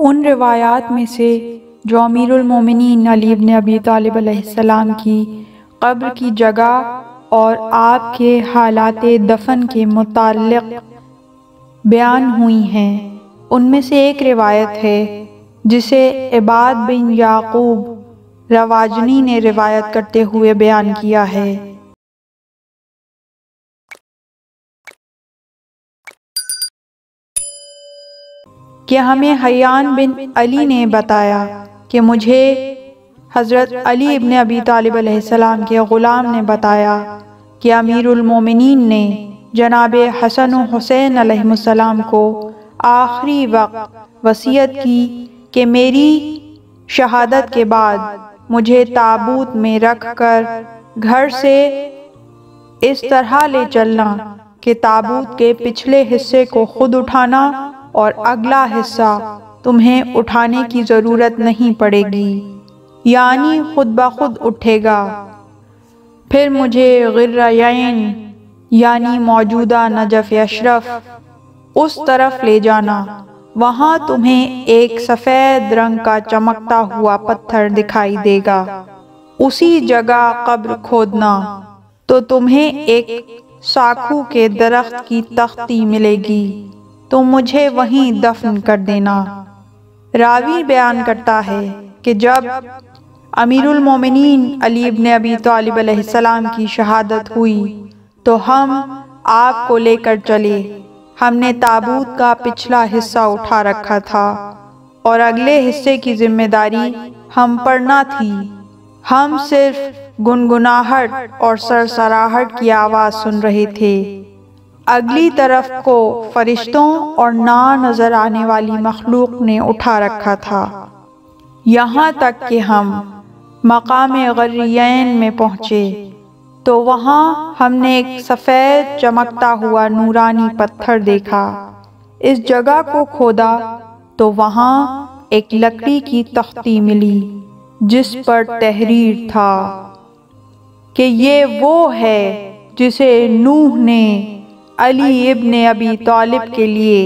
ان روایات میں سے جو امیر المومنین علی بن ابی طالب علیہ السلام کی قبر کی جگہ اور آپ کے حالات دفن کے متعلق بیان ہوئی ہیں، ان میں سے ایک روایت ہے جسے عباد بن یعقوب رواجنی نے روایت کرتے ہوئے بیان کیا ہے کہ ہمیں حیان بن علی نے بتایا کہ مجھے حضرت علی ابن ابی طالب علیہ السلام کے غلام نے بتایا کہ امیر المومنین نے جناب حسن و حسین علیہ السلام کو آخری وقت وصیت کی کہ میری شہادت کے بعد مجھے تابوت میں رکھ کر گھر سے اس طرح لے چلنا کہ تابوت کے پچھلے حصے کو خود اٹھانا اور اگلا حصہ تمہیں اٹھانے کی ضرورت نہیں پڑے گی، یعنی خود بخود اٹھے گا۔ پھر مجھے غرّین یعنی موجودہ نجف اشرف اس طرف لے جانا، وہاں تمہیں ایک سفید رنگ کا چمکتا ہوا پتھر دکھائی دے گا، اسی جگہ قبر کھودنا تو تمہیں ایک ساکھو کے درخت کی تختی ملے گی، تو مجھے وہیں دفن کر دینا۔ راوی بیان کرتا ہے کہ جب امیر المومنین علی ابن ابی طالب علیہ السلام کی شہادت ہوئی تو ہم آپ کو لے کر چلے۔ ہم نے تابوت کا پچھلا حصہ اٹھا رکھا تھا اور اگلے حصے کی ذمہ داری ہم پر نہ تھی، ہم صرف گنگناہٹ اور سرسراہٹ کی آواز سن رہے تھے۔ اگلی طرف کو فرشتوں اور نہ نظر آنے والی مخلوق نے اٹھا رکھا تھا، یہاں تک کہ ہم مقام غرّین میں پہنچے تو وہاں ہم نے ایک سفید چمکتا ہوا نورانی پتھر دیکھا۔ اس جگہ کو کھودا تو وہاں ایک لکڑی کی تختی ملی جس پر تحریر تھا کہ یہ وہ ہے جسے نوح نے علی ابن ابی طالب کے لیے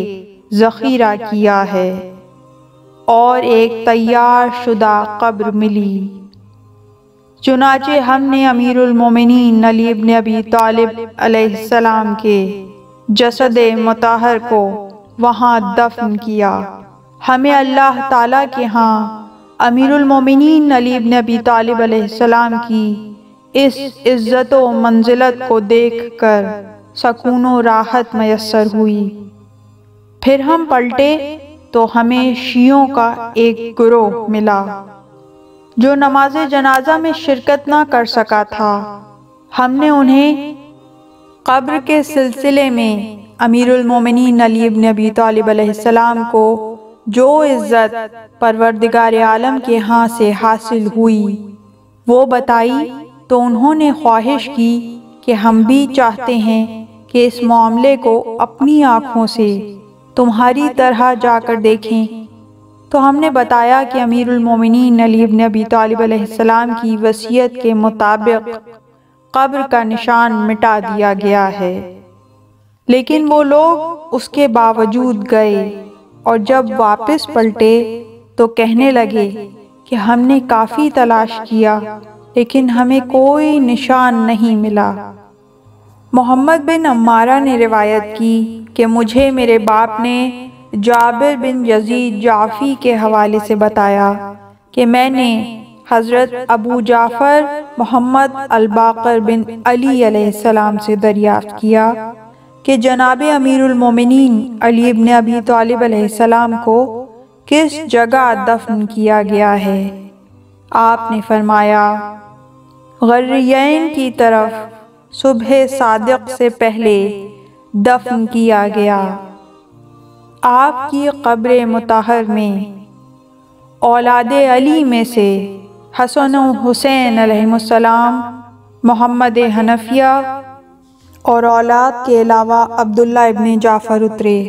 ذخیرہ کیا ہے، اور ایک تیار شدہ قبر ملی۔ چنانچہ ہم نے امیر المومنین علی ابن ابی طالب علیہ السلام کے جسد مطہر کو وہاں دفن کیا۔ ہمیں اللہ تعالیٰ کے ہاں امیر المومنین علی ابن ابی طالب علیہ السلام کی اس عزت و منزلت کو دیکھ کر سکون و راحت میسر ہوئی۔ پھر ہم پلٹے تو ہمیں شیعوں کا ایک گروہ ملا جو نماز جنازہ میں شرکت نہ کر سکا تھا۔ ہم نے انہیں قبر کے سلسلے میں امیر المومنین علی ابن ابی طالب علیہ السلام کو جو عزت پروردگار عالم کے ہاں سے حاصل ہوئی وہ بتائی، تو انہوں نے خواہش کی کہ ہم بھی چاہتے ہیں کہ اس معاملے کو اپنی آنکھوں سے تمہاری طرح جا کر دیکھیں۔ تو ہم نے بتایا کہ امیر المومنین علی ابن ابی طالب علیہ السلام کی وصیت کے مطابق قبر کا نشان مٹا دیا گیا ہے، لیکن وہ لوگ اس کے باوجود گئے اور جب واپس پلٹے تو کہنے لگے کہ ہم نے کافی تلاش کیا لیکن ہمیں کوئی نشان نہیں ملا۔ محمد بن عمارہ نے روایت کی کہ مجھے میرے باپ نے جابر بن یزید جعفی کے حوالے سے بتایا کہ میں نے حضرت ابو جعفر محمد الباقر بن علی علیہ السلام سے دریافت کیا کہ جناب امیر المومنین علی ابن ابی طالب علیہ السلام کو کس جگہ دفن کیا گیا ہے۔ آپ نے فرمایا، غرّین کی طرف صبح صادق سے پہلے دفن کیا گیا۔ آپ کی قبر مطہر میں اولاد علی میں سے حسن و حسین علیہ السلام، محمد حنفیہ اور اولاد کے علاوہ عبداللہ ابن جعفر اترے۔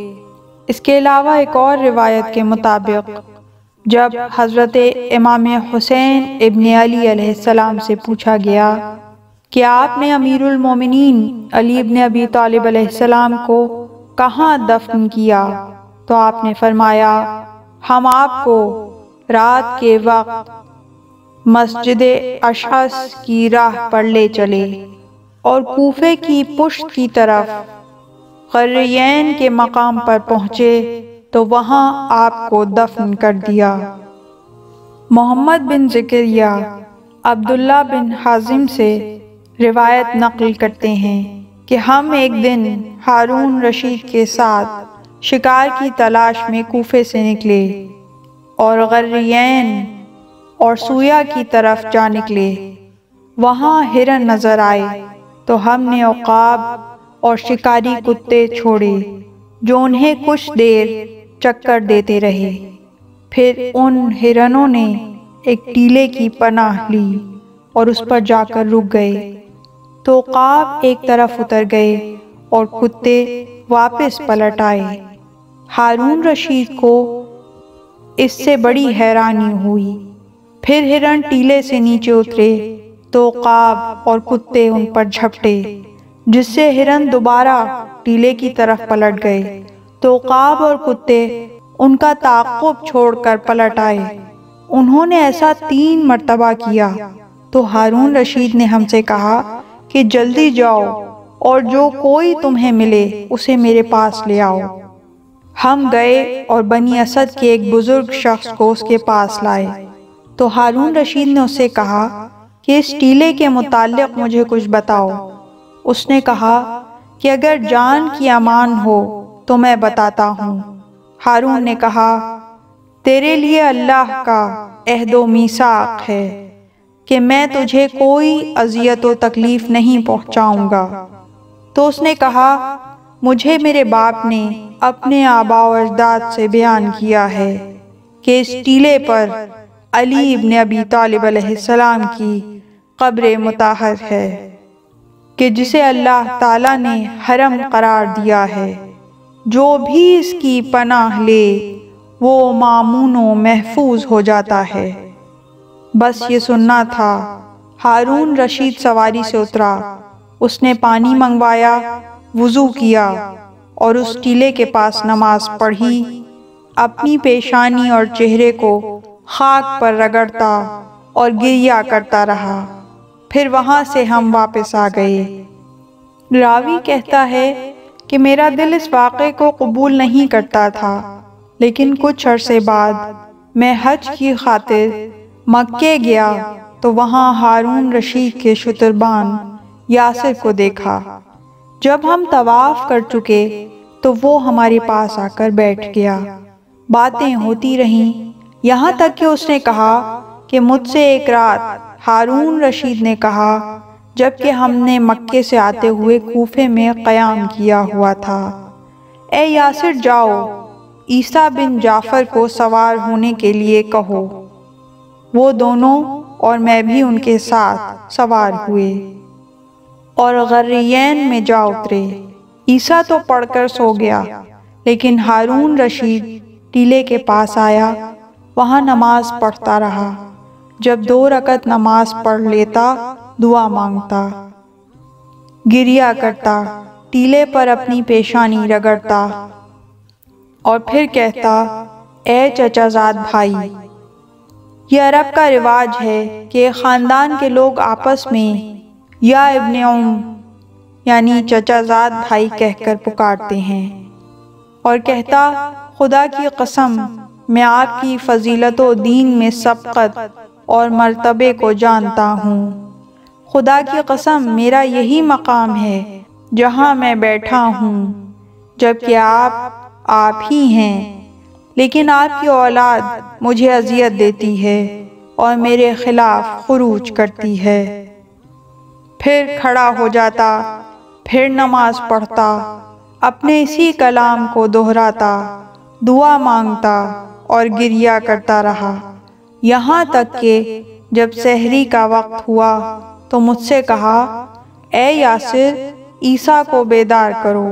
اس کے علاوہ ایک اور روایت کے مطابق جب حضرت امام حسین ابن علی علیہ السلام سے پوچھا گیا کہ آپ نے امیر المومنین علی ابن ابی طالب علیہ السلام کو کہاں دفن کیا، تو آپ نے فرمایا ہم آپ کو رات کے وقت مسجد اشعث کی راہ پر لے چلے اور کوفے کی پشت کی طرف قرین کے مقام پر پہنچے تو وہاں آپ کو دفن کر دیا۔ محمد بن زکریا عبداللہ بن حازم سے روایت نقل کرتے ہیں کہ ہم ایک دن ہارون رشید کے ساتھ شکار کی تلاش میں کوفے سے نکلے اور غرین اور سویا کی طرف جا نکلے۔ وہاں ہرن نظر آئے تو ہم نے عقاب اور شکاری کتے چھوڑے جو انہیں کچھ دیر چکر دیتے رہے۔ پھر ان ہرنوں نے ایک ٹیلے کی پناہ لی اور اس پر جا کر رک گئے تو عقاب ایک طرف اتر گئے اور کتے واپس پلٹ آئے۔ ہارون رشید کو اس سے بڑی حیرانی ہوئی۔ پھر ہرن ٹیلے سے نیچے اترے تو عقاب اور کتے ان پر جھپٹے، جس سے ہرن دوبارہ ٹیلے کی طرف پلٹ گئے تو عقاب اور کتے ان کا تعاقب چھوڑ کر پلٹ آئے۔ انہوں نے ایسا 3 مرتبہ کیا تو ہارون رشید نے ہم سے کہا کہ جلدی جاؤ اور جو کوئی تمہیں ملے اسے میرے پاس لے آؤ۔ ہم گئے اور بنی اسد کے ایک بزرگ شخص کو اس کے پاس لائے تو ہارون رشید نے اسے کہا کہ اس ٹیلے کے متعلق مجھے کچھ بتاؤ۔ اس نے کہا کہ اگر جان کی امان ہو تو میں بتاتا ہوں۔ ہارون نے کہا تیرے لیے اللہ کا عہد و میثاق ہے کہ میں تجھے کوئی اذیت و تکلیف نہیں پہنچاؤں گا۔ تو اس نے کہا مجھے میرے باپ نے اپنے آباء و اجداد سے بیان کیا ہے کہ اس ٹیلے پر علی ابن ابی طالب علیہ السلام کی قبر مطہر ہے کہ جسے اللہ تعالیٰ نے حرم قرار دیا ہے۔ جو بھی اس کی پناہ لے وہ مامون و محفوظ ہو جاتا ہے۔ بس یہ سننا تھا۔ ہارون رشید سواری سے اترا، اس نے پانی منگوایا، وضو کیا اور اس ٹیلے کے پاس نماز پڑھی، اپنی پیشانی اور چہرے کو خاک پر رگڑتا اور گریہ کرتا رہا۔ پھر وہاں سے ہم واپس آ گئے۔ راوی کہتا ہے کہ میرا دل اس واقعے کو قبول نہیں کرتا تھا، لیکن کچھ عرصے بعد میں حج کی خاطر مکے گیا تو وہاں ہارون رشید کے شتربان یاسر کو دیکھا۔ جب ہم طواف کر چکے تو وہ ہمارے پاس آ کر بیٹھ گیا۔ باتیں ہوتی رہیں یہاں تک کہ اس نے کہا کہ مجھ سے ایک رات ہارون رشید نے کہا جبکہ ہم نے مکے سے آتے ہوئے کوفے میں قیام کیا ہوا تھا، اے یاسر جاؤ عیسیٰ بن جعفر کو سوار ہونے کے لیے کہو۔ وہ دونوں اور میں بھی ان کے ساتھ سوار ہوئے اور غرین میں جا اترے۔ عیسیٰ تو پڑھ کر سو گیا، لیکن ہارون رشید ٹیلے کے پاس آیا، وہاں نماز پڑھتا رہا۔ جب 2 رکعت نماز پڑھ لیتا دعا مانگتا، گریہ کرتا، ٹیلے پر اپنی پیشانی رگڑتا اور پھر کہتا اے چچا زاد بھائی۔ یہ عرب کا رواج ہے کہ خاندان کے لوگ آپس میں یا ابن یعنی چچا زاد بھائی کہہ کر پکارتے ہیں، اور کہتا خدا کی قسم میں آپ کی فضیلت و دین میں سبقت اور مرتبے کو جانتا ہوں۔ خدا کی قسم میرا یہی مقام ہے جہاں میں بیٹھا ہوں، جبکہ آپ ہی ہیں، لیکن آپ کی اولاد مجھے اذیت دیتی ہے اور میرے خلاف خروج کرتی ہے۔ پھر کھڑا ہو جاتا، پھر نماز پڑھتا، اپنے اسی کلام کو دہراتا، دعا مانگتا اور گریہ کرتا رہا، یہاں تک کہ جب سحری کا وقت ہوا تو مجھ سے کہا اے یاسر عیسیٰ کو بیدار کرو۔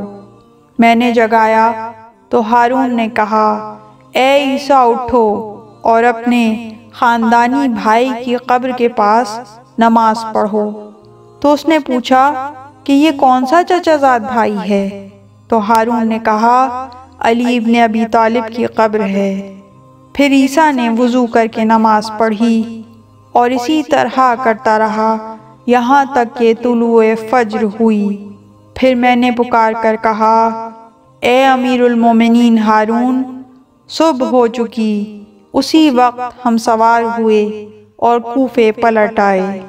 میں نے جگایا تو ہارون نے کہا اے عیسیٰ اٹھو اور اپنے خاندانی بھائی کی قبر کے پاس نماز پڑھو۔ تو اس نے پوچھا کہ یہ کون سا چچا زاد بھائی ہے؟ تو ہارون نے کہا علی ابن ابی طالب کی قبر ہے۔ پھر عیسیٰ نے وضو کر کے نماز پڑھی اور اسی طرح کرتا رہا یہاں تک کہ طلوع فجر ہوئی۔ پھر میں نے پکار کر کہا، اے امیر المومنین ہارون، صبح ہو چکی۔ اسی وقت ہم سوار ہوئے اور کوفے پلٹ آئے۔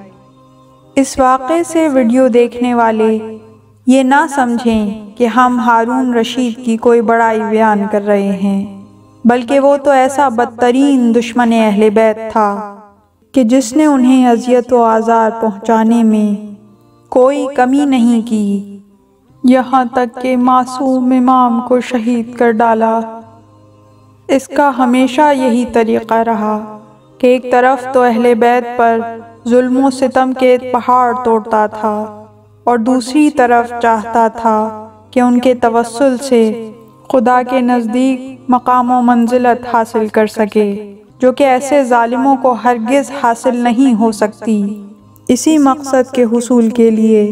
اس واقعے سے ویڈیو دیکھنے والے یہ نہ سمجھیں کہ ہم ہارون رشید کی کوئی بڑائی بیان کر رہے ہیں، بلکہ وہ تو ایسا بدترین دشمن اہل بیت تھا کہ جس نے انہیں اذیت و آزار پہنچانے میں کوئی کمی نہیں کی، یہاں تک کہ معصوم امام کو شہید کر ڈالا۔ اس کا ہمیشہ یہی طریقہ رہا کہ ایک طرف تو اہل بیت پر ظلم و ستم کے پہاڑ توڑتا تھا اور دوسری طرف چاہتا تھا کہ ان کے توسل سے خدا کے نزدیک مقام و منزلت حاصل کر سکے، جو کہ ایسے ظالموں کو ہرگز حاصل نہیں ہو سکتی۔ اسی مقصد کے حصول کے لیے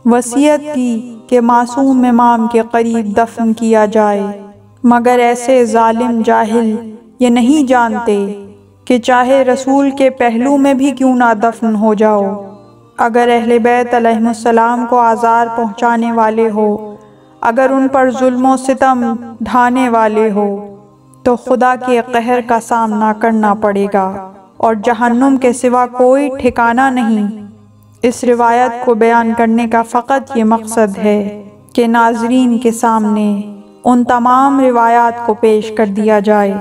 وصیت کی کہ معصوم امام کے قریب دفن کیا جائے، مگر ایسے ظالم جاہل یہ نہیں جانتے کہ چاہے رسول کے پہلو میں بھی کیوں نہ دفن ہو جاؤ، اگر اہل بیت علیہ السلام کو آزار پہنچانے والے ہو، اگر ان پر ظلم و ستم ڈھانے والے ہو، تو خدا کے قہر کا سامنا کرنا پڑے گا اور جہنم کے سوا کوئی ٹھکانہ نہیں۔ اس روایت کو بیان کرنے کا فقط یہ مقصد ہے کہ ناظرین کے سامنے ان تمام روایات کو پیش کر دیا جائے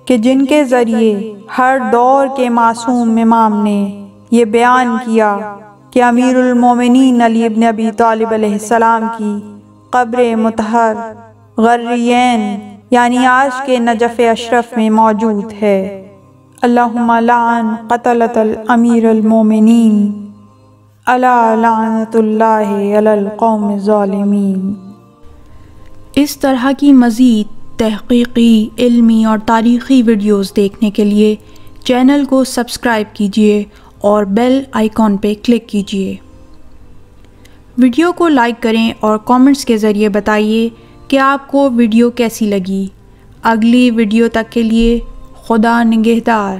کہ جن کے ذریعے ہر دور کے معصوم امام نے یہ بیان کیا کہ امیر المومنین علی ابن ابی طالب علیہ السلام کی قبر مطہر غرین یعنی آج کے نجف اشرف میں موجود ہے۔ اللہم لعن قتلۃ الامیر المومنین الا لعنت اللہ علی القوم الظالمین۔ اس طرح کی مزید تحقیقی، علمی اور تاریخی ویڈیوز دیکھنے کے لیے چینل کو سبسکرائب کیجیے اور بیل آئیکن پہ کلک کیجیے۔ ویڈیو کو لائک کریں اور کامنٹس کے ذریعے بتائیے کہ آپ کو ویڈیو کیسی لگی۔ اگلی ویڈیو تک کے لیے خدا نگہدار۔